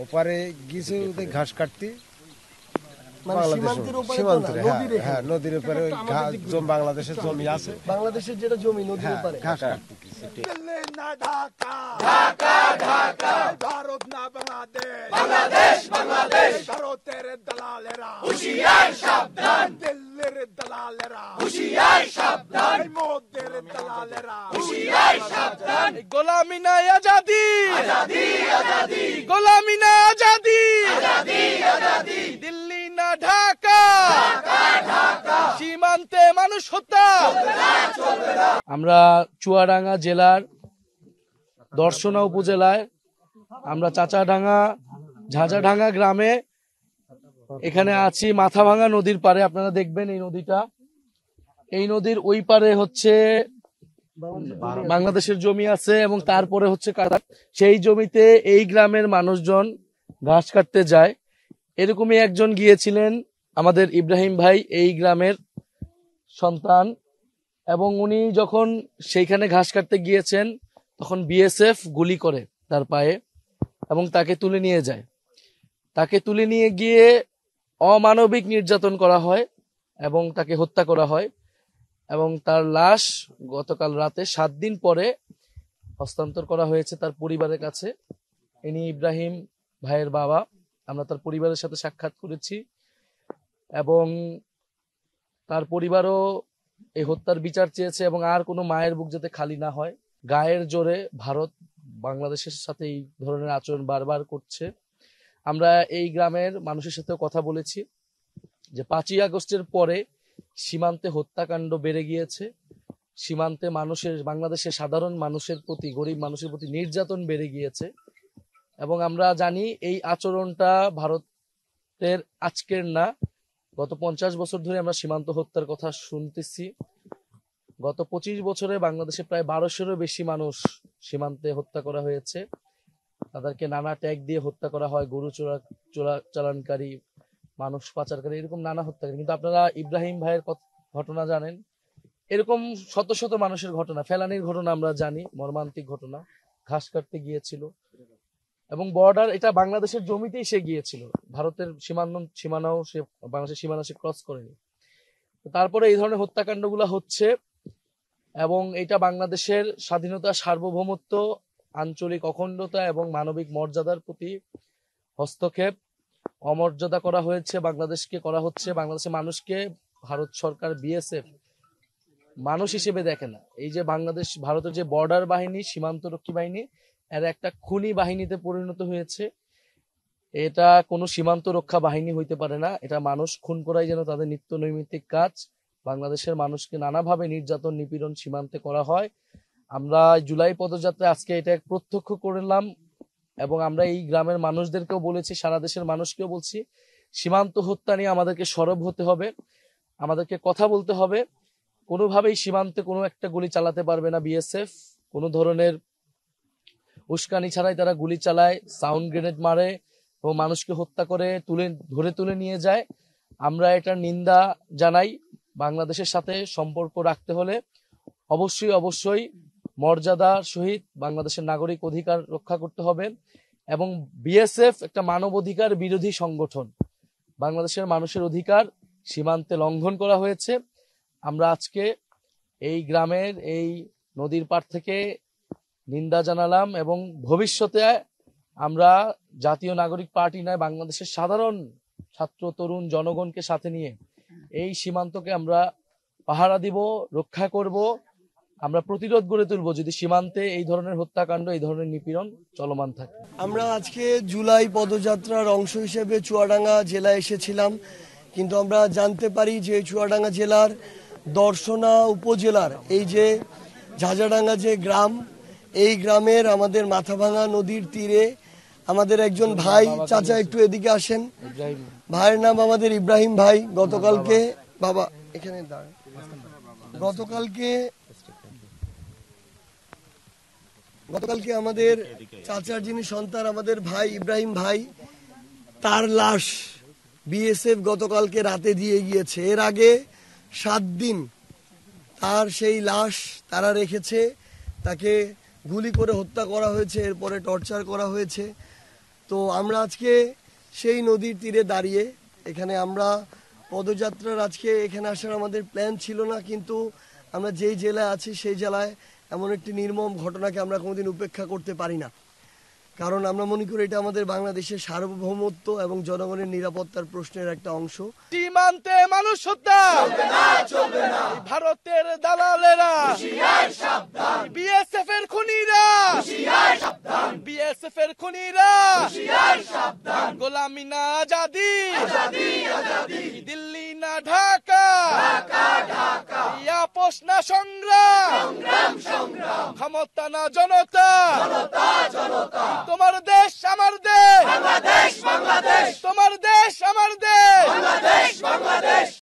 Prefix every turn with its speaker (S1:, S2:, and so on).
S1: ওপারে গিয়েছে ঘাস কাটতে, নদীর উপরে বাংলাদেশের জমি আছে,
S2: বাংলাদেশের যেটা জমি নদীর উপরে
S1: ঘাস কাটতে গিয়েছে।
S3: ভারত না বাংলাদেশ, বাংলাদেশ বাংলাদেশ, ভারতের দালালেরা হুঁশিয়ার সাবধান, দিল্লির দালালেরা হুঁশিয়ার সাবধান, মোদের দালালেরা হুঁশিয়ার সাবধান।
S4: গোলামি না আজাদি,
S3: আজাদি আজাদি,
S4: গোলামি না আজাদি,
S3: আজাদি আজাদি,
S4: দিল্লি না ঢাকা,
S3: ঢাকা ঢাকা,
S4: সীমান্তে মানুষ হত্যা। আমরা চুয়াডাঙ্গা জেলার দর্শনা উপজেলায়, আমরা চাচাডাঙ্গা ঝাঁঝাডাঙ্গা গ্রামে এখানে আছি, মাথাভাঙা নদীর পারে। আপনারা দেখবেন এই নদীটা, এই নদীর ওই পারে হচ্ছে বাংলাদেশের জমি আছে এবং তারপরে হচ্ছে কাটার, সেই জমিতে এই গ্রামের মানুষজন ঘাস কাটতে যায়। এরকমই একজন গিয়েছিলেন আমাদের ইব্রাহিম ভাই, এই গ্রামের সন্তান, এবং উনি যখন সেইখানে ঘাস কাটতে গিয়েছেন তখন বিএসএফ গুলি করে তার পায়ে এবং তাকে তুলে নিয়ে যায়। তাকে তুলে নিয়ে গিয়ে অমানবিক নির্যাতন করা হয় এবং তাকে হত্যা করা হয় এবং তার লাশ গতকাল রাতে 7 দিন পরে হস্তান্তর করা হয়েছে তার পরিবারের কাছে। ইনি ইব্রাহিম ভাইয়ের বাবা। আমরা তার পরিবারের সাথে সাক্ষাৎ করেছি এবং তার পরিবারও এই হত্যার বিচার চেয়েছে এবং আর কোনো মায়ের বুক যাতে খালি না হয়। গায়ের জোরে ভারত বাংলাদেশের সাথে এই ধরনের আচরণ বারবার করছে। আমরা এই গ্রামের মানুষের সাথেও কথা বলেছি যে 5ই আগস্টের পরে সীমান্তে হত্যাকাণ্ড বেড়ে গিয়েছে, সীমান্তে বাংলাদেশের সাধারণ মানুষের প্রতি, গরিব মানুষের প্রতি নির্যাতন বেড়ে গিয়েছে এবং আমরা জানি এই আচরণটা ভারতের আজকের না, গত 50 বছর ধরে আমরা সীমান্ত হত্যার কথা শুনতেছি। গত 25 বছরে বাংলাদেশে প্রায় 1200-এরও বেশি মানুষ সীমান্তে হত্যা করা হয়েছে। তাদেরকে নানা ট্যাগ দিয়ে হত্যা করা হয়, গরু চালানকারী, মানুষ পাচারকারী, এরকম নানা হত্যাকারী। কিন্তু আপনারা ইব্রাহিম ভাইয়ের ঘটনা জানেন, এরকম শত শত মানুষের ঘটনা, ফেলানির ঘটনা আমরা জানি, মর্মান্তিক ঘটনা। ঘাস কাটতে গিয়েছিল এবং বর্ডার, এটা বাংলাদেশের জমিতেই সে গিয়েছিল, ভারতের সীমানাও সে, বাংলাদেশের সীমানা সে ক্রস করেনি। তারপরে এই ধরনের হত্যাকাণ্ডগুলো হচ্ছে এবং এটা বাংলাদেশের স্বাধীনতা, সার্বভৌমত্ব, আঞ্চলিক অখণ্ডতা এবং মানবিক মর্যাদার প্রতি হস্তক্ষেপ, অমর্যাদা করা হয়েছে, বাংলাদেশকে করা হচ্ছে। বাংলাদেশের মানুষকে ভারত সরকার, বিএসএফ মানুষ হিসেবে দেখে না। এই যে ভারতের যে বর্ডার বাহিনী, সীমান্তরক্ষী বাহিনী, এর একটা খুনি বাহিনীতে পরিণত হয়েছে। এটা কোনো সীমান্ত রক্ষা বাহিনী হইতে পারে না। এটা মানুষ খুন করাই যেন তাদের নিত্য নৈমিত্তিক কাজ। বাংলাদেশের মানুষকে নানাভাবে নির্যাতন, নিপীড়ন সীমান্তে করা হয়। আমরা জুলাই পদযাত্রায় আজকে এটা প্রত্যক্ষ করলাম এবং আমরা এই গ্রামের মানুষদেরকেও বলেছি, সারা দেশের মানুষকেও বলছি, সীমান্ত হত্যা নিয়ে আমাদেরকে সরব হতে হবে, আমাদেরকে কথা বলতে হবে। কোনোভাবেই সীমান্তে কোনো একটা গুলি চালাতে পারবে না বিএসএফ। কোনো ধরনের উস্কানি ছাড়াই তারা গুলি চালায়, সাউন্ড গ্রেনেড মারে এবং মানুষকে হত্যা করে তুলে নিয়ে যায়। আমরা এটার নিন্দা জানাই। বাংলাদেশের সাথে সম্পর্ক রাখতে হলে অবশ্যই মর্যাদার সহিত বাংলাদেশের নাগরিক অধিকার রক্ষা করতে হবে এবং বিএসএফ একটা মানবাধিকার বিরোধী সংগঠন। বাংলাদেশের মানুষের অধিকার সীমান্তে লঙ্ঘন করা হয়েছে। আমরা আজকে এই গ্রামের, এই নদীর পাড় থেকে নিন্দা জানালাম এবং ভবিষ্যতে আমরা জাতীয় নাগরিক পার্টি নয়, বাংলাদেশের সাধারণ ছাত্র, তরুণ, জনগণকে সাথে নিয়ে এই সীমান্তকে আমরা পাহারা দিব, রক্ষা করব। আমরা প্রতিরোধ গড়ে তুলব যদি সীমান্তে এই ধরনের হত্যাকাণ্ড, এই ধরনের নিপীড়ন চলমান থাকে।
S2: আমরা আজকে জুলাই পদযাত্রার অংশ হিসেবে চুয়াডাঙ্গা জেলায় এসেছিলাম, কিন্তু আমরা জানতে পারি যে চুয়াডাঙ্গা জেলার দর্শনা উপজেলার এই যে ঝাঁঝাডাঙ্গা যে গ্রাম, এই গ্রামের আমাদের মাথাভাঙা নদীর তীরে আমাদের একজন ভাই, চাচা একটু এদিকে আসেন, ভাইয়ের নাম আমাদের ইব্রাহিম ভাই। গতকালকে বাবা এখানে গতকালকে আমাদের চাচার যিনি সন্তান, আমাদের ভাই ইব্রাহিম ভাই, তার লাশ বিএসএফ গতকালকে রাতে দিয়ে গিয়েছে। এর আগে 7 দিন তার সেই লাশ তারা রেখেছে, তাকে গুলি করে হত্যা করা হয়েছে, এরপরে টর্চার করা হয়েছে। তো আমরা আজকে সেই নদীর তীরে দাঁড়িয়ে এখানে আমরা পদযাত্রার আজকে এখানে আসার আমাদের প্ল্যান ছিল না, কিন্তু আমরা যেই জেলায় আছি সেই জেলায় এমন একটি নির্মম ঘটনাকে আমরা কোনোদিন উপেক্ষা করতে পারি না। কারণ আমরা মনে করি এটা আমাদের বাংলাদেশের সার্বভৌমত্ব এবং জনগণের নিরাপত্তার প্রশ্নের একটা অংশ।
S4: সীমান্তে মানুষ হত্যা
S3: চলবে না
S4: ভারতের দালালেরা,
S3: হুঁশিয়ার সাবধান
S4: বিএসএফ এর খুনিরা,
S3: হুঁশিয়ার সাবধান
S4: বিএসএফ এর খুনিরা,
S3: হুঁশিয়ার সাবধান
S4: গোলামি না আজাদি,
S3: আজাদি আজাদি
S4: দিল্লি না ঢাকা,
S3: ঢাকা ঢাকা
S4: আপোষ না সংগ্রাম,
S3: সংগ্রাম সংগ্রাম
S4: ক্ষমতা না জনতা।